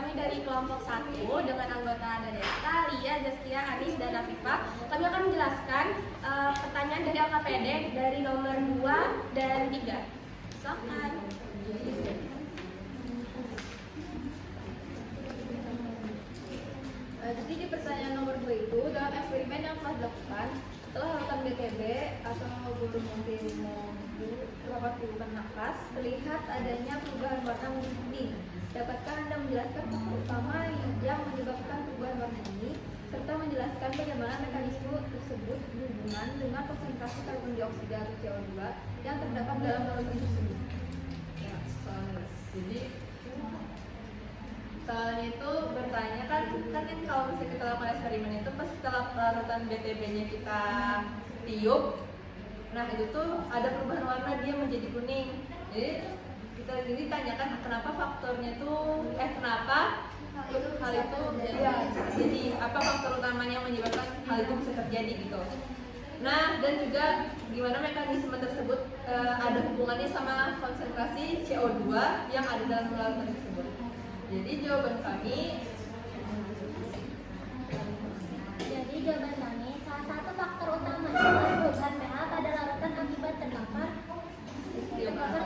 kami dari kelompok 1 dengan anggota Desta, Lia, Zaskia, Anis, dan Afifah. Kami akan menjelaskan pertanyaan dari LKPD dari nomor 2 dan 3. Silakan. Jadi di pertanyaan nomor 2 itu, dalam eksperimen yang telah dilakukan setelah larutan BTB atau guru terdapat perubahan nafas, terlihat adanya perubahan warna menjadi kuning. Dapatkah Anda menjelaskan faktor utama yang menyebabkan perubahan warna ini, serta menjelaskan bagaimana mekanisme tersebut berhubungan dengan konsentrasi karbon dioksida atau CO2 yang terdapat dalam larutan tersebut? Ya, jadi soalnya itu bertanya kan kalau misalnya kita lakukan eksperimen itu pas setelah larutan BTB-nya kita tiup, nah itu tuh ada perubahan warna, dia menjadi kuning. Jadi kita tanyakan kenapa faktornya tuh kenapa hal itu jadi apa faktor utamanya yang menyebabkan hal itu bisa terjadi gitu. Nah, dan juga gimana mekanisme tersebut ada hubungannya sama konsentrasi CO2 yang ada dalam larutan tersebut. Jadi jawaban kami salah satu faktor utama adalah perubahan pH pada larutan akibat terpapar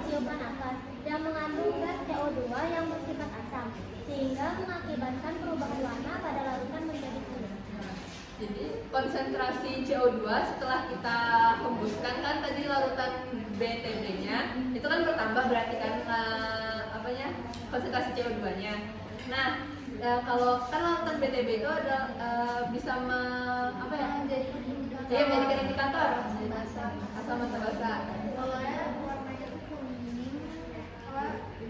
tiupan nafas yang mengandung gas CO2 yang bersifat asam, sehingga mengakibatkan perubahan warna pada larutan menjadi kuning. Jadi konsentrasi CO2 setelah kita hembuskan kan tadi larutan BTB-nya itu kan bertambah, berarti kan konsentrasi CO2-nya. Nah, kalau kan larutan BTB itu ada bisa menjadi indikator asam basa basa. Kalau warnanya itu kuning,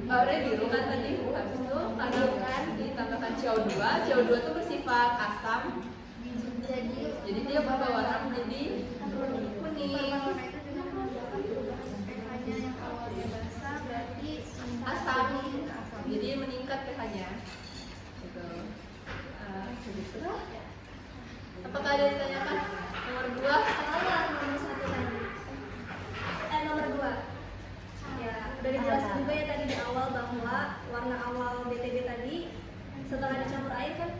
Warnanya biru kan tadi, habis itu karena kan ditambahkan CO2 itu bersifat asam. Jadi dia berubah warna menjadi kuning. warna itu juga menunjukkan perubahan pH-nya yang awalnya basah berarti Asam. Jadi meningkat pH-nya. Gitu. Apakah ada yang ditanyakan? Nomor 2? Nomor 2. Ya, udah dijelaskan juga ya tadi di awal bahwa warna awal BTB tadi setelah dicampur air kan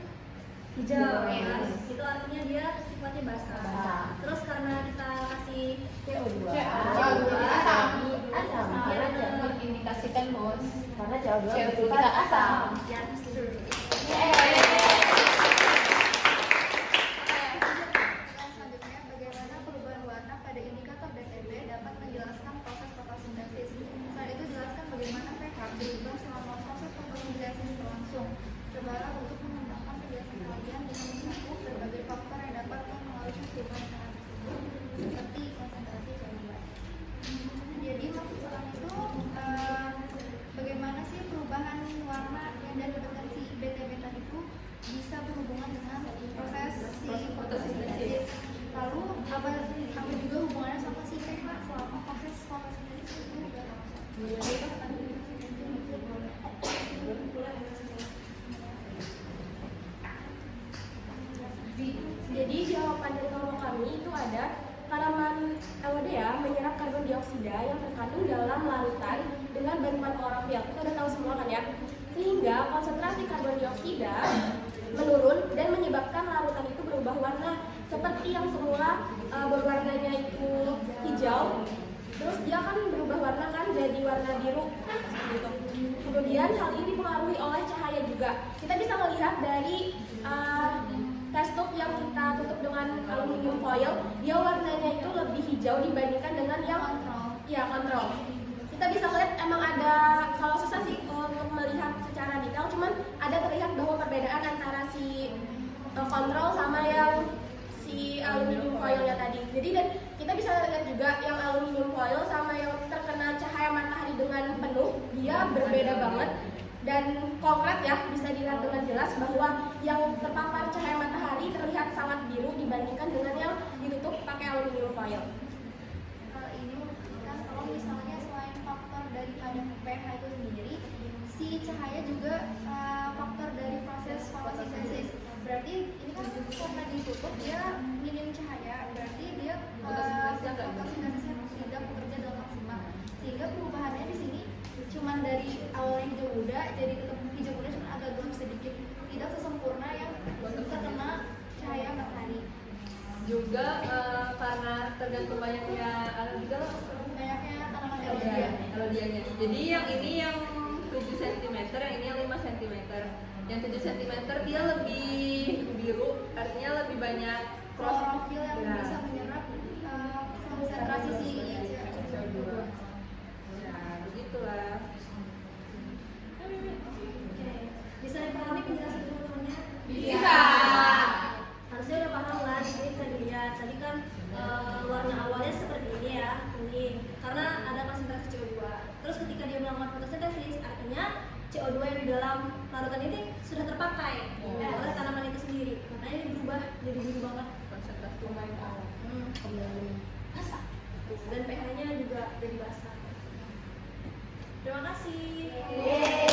hijau, kan? Itu artinya dia sifatnya basah. Terus karena kita kasih CO2 asam, indikasikan bos karena CO2 bersifat asam. ya Selanjutnya, bagaimana perubahan warna pada indikator BTB dapat menjelaskan proses fotosintesis. Selain itu, jelaskan bagaimana pH berubah selama proses fotosintesis berlangsung. Cobalah untuk mengembangkan penjelasan kalian dengan mencakup berbagai faktor yang dapat mempengaruhi perubahan pH tersebut, seperti konsentrasi CO2. Jadi maksud soal itu bagaimana sih perubahan warna yang didapatkan si BTB tadi itu bisa berhubungan dengan proses si fotosintesis. Lalu apa juga hubungannya sama si pH selama proses fotosintesis itu berlangsung? Jadi jawaban dari kelompok kami itu ada tanaman LODA menyerap karbon dioksida yang terkandung dalam larutan dengan bantuan klorofil. Kita udah tahu semua kan ya. Sehingga konsentrasi karbon dioksida menurun dan menyebabkan larutan itu berubah warna seperti yang semula berwarnanya itu hijau. Terus dia kan berubah warna kan jadi warna biru gitu. Kemudian hal ini dipengaruhi oleh cahaya juga. Kita bisa melihat dari test tube yang kita tutup dengan aluminium foil, dia warnanya itu lebih hijau dibandingkan dengan yang kontrol. Kita bisa lihat emang ada, kalau susah sih untuk melihat secara detail, cuman ada terlihat bahwa perbedaan antara si kontrol sama yang si aluminium foilnya tadi. Jadi dan kita bisa lihat juga yang aluminium foil sama yang terkena cahaya matahari dengan penuh, dia berbeda banget. Dan konkret ya, bisa dilihat dengan jelas bahwa yang terpapar cahaya matahari terlihat sangat biru dibandingkan dengan yang ditutup pakai aluminium foil. Ini membuktikan kalau misalnya selain faktor daripada pH itu sendiri, si cahaya juga faktor dari proses fotosintesis. Berarti ini kan karena ditutup dia minim cahaya, berarti dia fotosintesis tidak bekerja dengan maksimal. Sehingga perubahannya di sini cuman dari awalnya hijau muda jadi tetap hijau muda, cuma agak gelap sedikit. tergantung banyaknya juga lah. Banyaknya tanaman Ya, elodian. elodiannya. Jadi yang ini yang 7 cm, yang ini yang 5 cm. Yang 7 cm dia lebih biru, artinya lebih banyak Klorofil yang Ya. bisa menyerap konsentrasi si CO2. Ya, begitulah. Oke. Bisa dipahami penjelasan teman-temannya? Bisa. Harusnya udah paham lah, di sini bisa dilihat. Tadi kan warna awalnya seperti ini ya, kuning. Karena ada konsentrasi CO2. Terus ketika dia melakukan fotosintesis, artinya CO2 yang di dalam larutan ini sudah terpakai oleh tanaman itu sendiri. Makanya ini berubah jadi biru banget. Konsentrasi pemain Basah. Dan pH-nya juga jadi basah. Terima kasih.